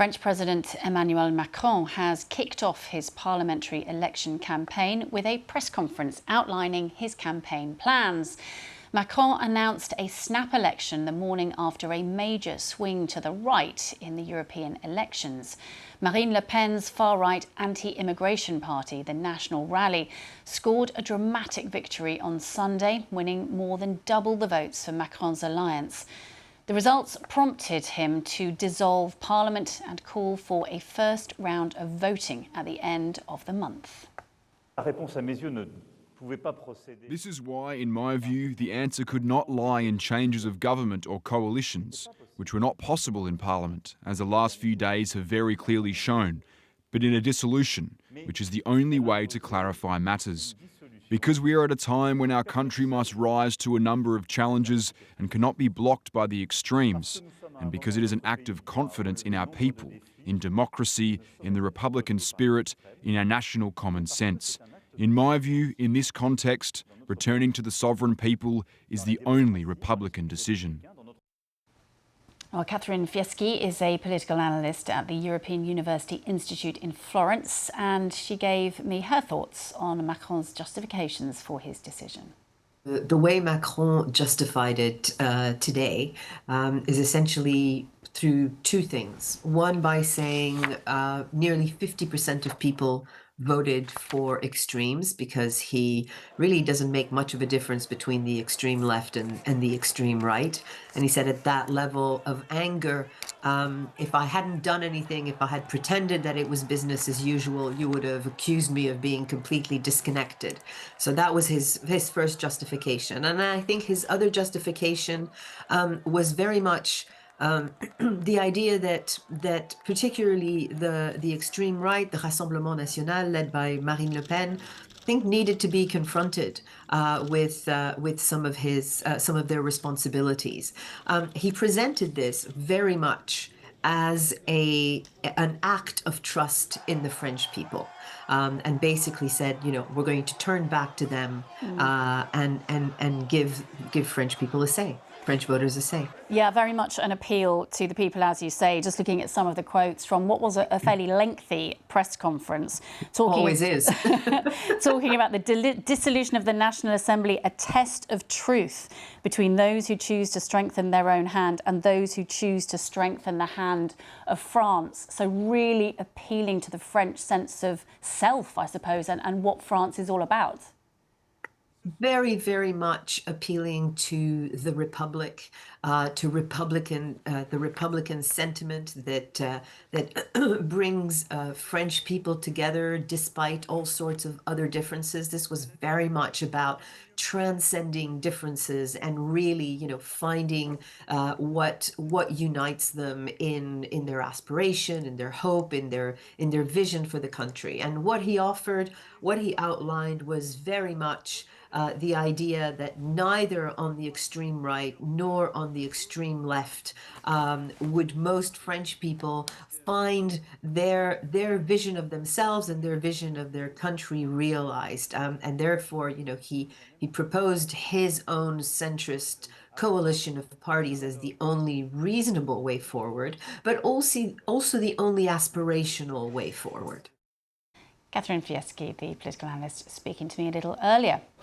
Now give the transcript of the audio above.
French President Emmanuel Macron has kicked off his parliamentary election campaign with a press conference outlining his campaign plans. Macron announced a snap election the morning after a major swing to the right in the European elections. Marine Le Pen's far-right anti-immigration party, the National Rally, scored a dramatic victory on Sunday, winning more than double the votes for Macron's alliance. The results prompted him to dissolve Parliament and call for a first round of voting at the end of the month. This is why, in my view, the answer could not lie in changes of government or coalitions, which were not possible in Parliament, as the last few days have very clearly shown, but in a dissolution, which is the only way to clarify matters. Because we are at a time when our country must rise to a number of challenges and cannot be blocked by the extremes, and because it is an act of confidence in our people, in democracy, in the Republican spirit, in our national common sense. In my view, in this context, returning to the sovereign people is the only Republican decision. Well, Catherine Fieschi is a political analyst at the European University Institute in Florence, and she gave me her thoughts on Macron's justifications for his decision. The way Macron justified it today is essentially through two things. One, by saying nearly 50% of people voted for extremes because he really doesn't make much of a difference between the extreme left and the extreme right. And he said at that level of anger, if I hadn't done anything, if I had pretended that it was business as usual, you would have accused me of being completely disconnected. So that was his first justification. And I think his other justification was very much the idea that particularly the extreme right, the Rassemblement National, led by Marine Le Pen, I think needed to be confronted with some of their responsibilities. He presented this very much as an act of trust in the French people, and basically said, you know, we're going to turn back to them and give French people a say. French voters a say. Yeah, very much an appeal to the people, as you say, just looking at some of the quotes from what was a fairly lengthy press conference. Always is. Talking about the dissolution of the National Assembly, a test of truth between those who choose to strengthen their own hand and those who choose to strengthen the hand of France. So really appealing to the French sense of self, I suppose, and what France is all about. Very, very much appealing to the Republic, to the Republican sentiment that brings French people together despite all sorts of other differences. This was very much about transcending differences and really, you know, finding what unites them in their aspiration, in their hope, in their vision for the country. And what he offered, what he outlined, was very much the idea that neither on the extreme right nor on the extreme left would most French people find their vision of themselves and their vision of their country realized. And therefore, you know, he proposed his own centrist coalition of parties as the only reasonable way forward, but also the only aspirational way forward. Catherine Fieschi, the political analyst, speaking to me a little earlier.